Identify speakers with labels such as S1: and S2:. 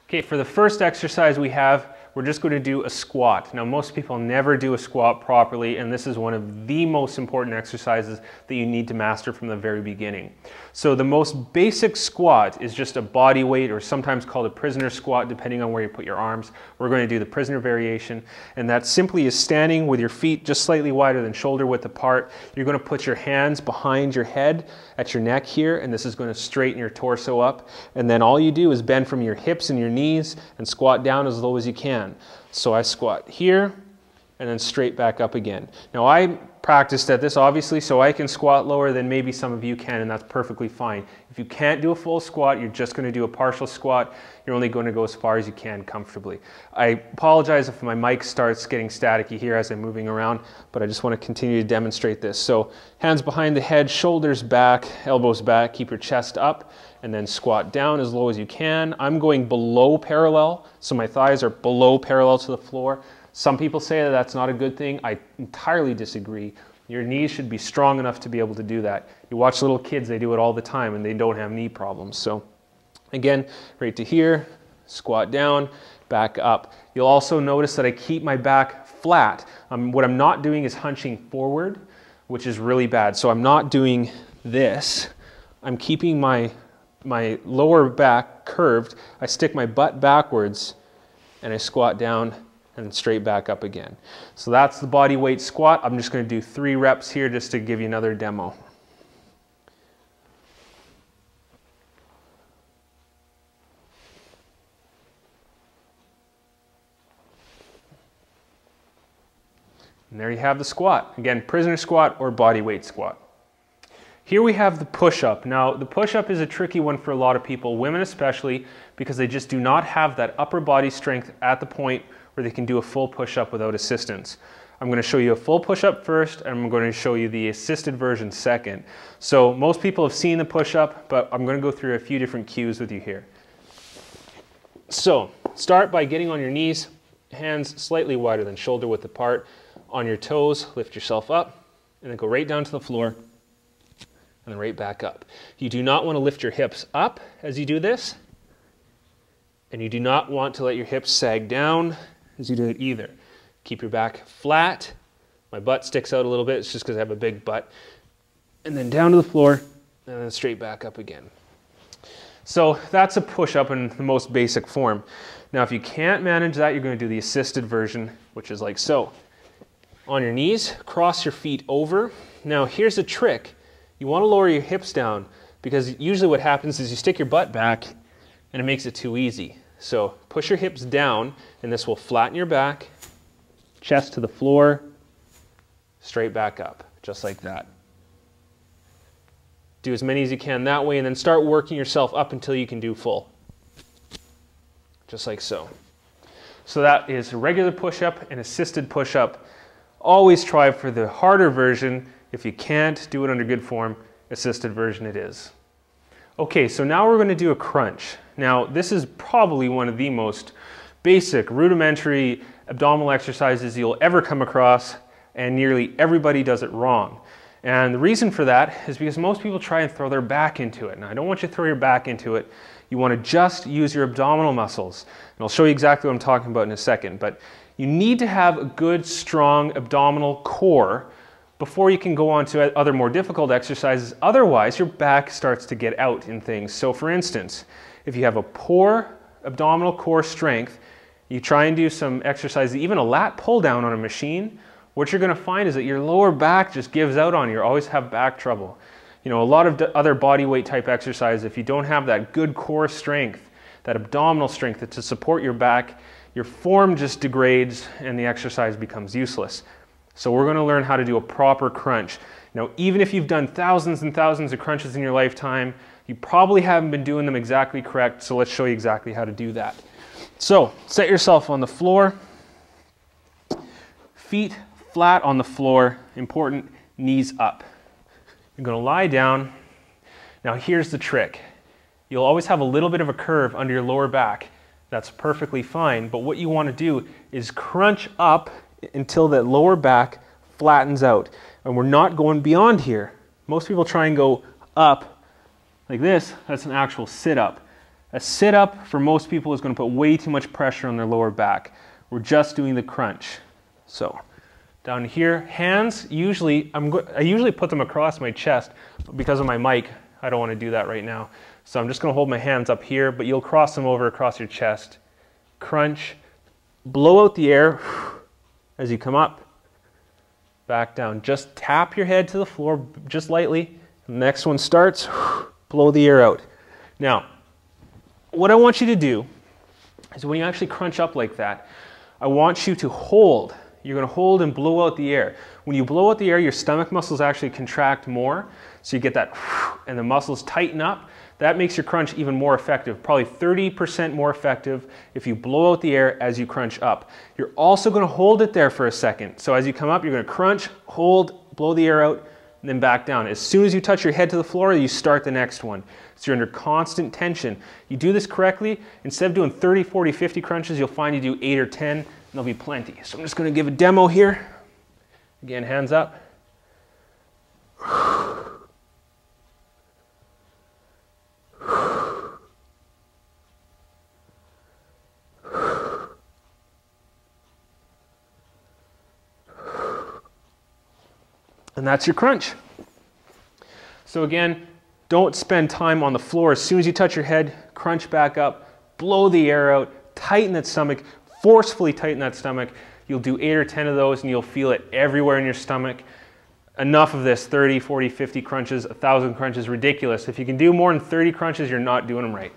S1: Okay, for the first exercise we're just going to do a squat. Now, most people never do a squat properly, and this is one of the most important exercises that you need to master from the very beginning. So the most basic squat is just a body weight, or sometimes called a prisoner squat, depending on where you put your arms. We're going to do the prisoner variation, and that simply is standing with your feet just slightly wider than shoulder width apart. You're going to put your hands behind your head at your neck here, and this is going to straighten your torso up. And then all you do is bend from your hips and your knees and squat down as low as you can. So I squat here and then straight back up again. Now I practiced at this obviously so I can squat lower than maybe some of you can, and that's perfectly fine. If you can't do a full squat, you're just going to do a partial squat. You're only going to go as far as you can comfortably. I apologize if my mic starts getting staticky here as I'm moving around, but I just want to continue to demonstrate this. So hands behind the head, shoulders back, elbows back, keep your chest up, and then squat down as low as you can. I'm going below parallel, so my thighs are below parallel to the floor. Some people say that that's not a good thing. I entirely disagree. Your knees should be strong enough to be able to do that. You watch little kids, they do it all the time and they don't have knee problems. So again, right to here, squat down, back up. You'll also notice that I keep my back flat. What I'm not doing is hunching forward, which is really bad. So I'm not doing this. I'm keeping my lower back curved. I stick my butt backwards and I squat down and straight back up again. So that's the body weight squat. I'm just going to do 3 reps here just to give you another demo. And there you have the squat. Again, prisoner squat or body weight squat. Here we have the push-up. Now, the push-up is a tricky one for a lot of people, women especially, because they just do not have that upper body strength at the point where they can do a full push-up without assistance. I'm going to show you a full push-up first, and I'm going to show you the assisted version second. So most people have seen the push-up, but I'm going to go through a few different cues with you here. So start by getting on your knees, hands slightly wider than shoulder width apart. On your toes, lift yourself up, and then go right down to the floor, and then right back up. You do not want to lift your hips up as you do this, and you do not want to let your hips sag down as you do it either. Keep your back flat. My butt sticks out a little bit. It's just because I have a big butt. And then down to the floor, and then straight back up again. So that's a push-up in the most basic form. Now, if you can't manage that, you're going to do the assisted version, which is like so. On your knees, cross your feet over. Now, here's a trick. You want to lower your hips down, because usually what happens is you stick your butt back, and it makes it too easy. So push your hips down, and this will flatten your back, chest to the floor, straight back up, just like that. Do as many as you can that way, and then start working yourself up until you can do full. Just like so. So that is a regular push-up and assisted push-up. Always try for the harder version. If you can't do it under good form, assisted version it is. Okay, so now we're going to do a crunch. Now, this is probably one of the most basic, rudimentary abdominal exercises you'll ever come across, and nearly everybody does it wrong. And the reason for that is because most people try and throw their back into it. Now, I don't want you to throw your back into it. You want to just use your abdominal muscles. And I'll show you exactly what I'm talking about in a second. But you need to have a good, strong abdominal core before you can go on to other more difficult exercises. Otherwise, your back starts to get out in things. So for instance, if you have a poor abdominal core strength, you try and do some exercises, even a lat pull down on a machine, what you're going to find is that your lower back just gives out on you. You always have back trouble. You know, a lot of other body weight type exercises, if you don't have that good core strength, that abdominal strength to support your back, your form just degrades and the exercise becomes useless. So we're going to learn how to do a proper crunch. Now, even if you've done thousands and thousands of crunches in your lifetime, you probably haven't been doing them exactly correct, so let's show you exactly how to do that. So, set yourself on the floor, feet flat on the floor, important, knees up. You're going to lie down. Now here's the trick. You'll always have a little bit of a curve under your lower back. That's perfectly fine, but what you want to do is crunch up until that lower back flattens out. And we're not going beyond here. Most people try and go up like this. That's an actual sit-up. A sit-up for most people is going to put way too much pressure on their lower back. We're just doing the crunch. So down here, hands, I usually put them across my chest, but because of my mic, I don't want to do that right now. So I'm just going to hold my hands up here, but you'll cross them over across your chest. Crunch, blow out the air as you come up, back down. Just tap your head to the floor just lightly. The next one starts, blow the air out. Now, what I want you to do is when you actually crunch up like that, I want you to hold. You're going to hold and blow out the air. When you blow out the air, your stomach muscles actually contract more, so you get that, and the muscles tighten up. That makes your crunch even more effective, probably 30% more effective if you blow out the air as you crunch up. You're also going to hold it there for a second. So as you come up, you're going to crunch, hold, blow the air out, and then back down. As soon as you touch your head to the floor, you start the next one. So you're under constant tension. You do this correctly, instead of doing 30, 40, 50 crunches, you'll find you do 8 or 10, and there'll be plenty. So I'm just going to give a demo here. Again, hands up. And that's your crunch. So again, don't spend time on the floor. As soon as you touch your head, crunch back up, blow the air out, tighten that stomach, forcefully tighten that stomach. You'll do 8 or 10 of those and you'll feel it everywhere in your stomach. Enough of this 30, 40, 50 crunches, 1,000 crunches, ridiculous. If you can do more than 30 crunches, you're not doing them right.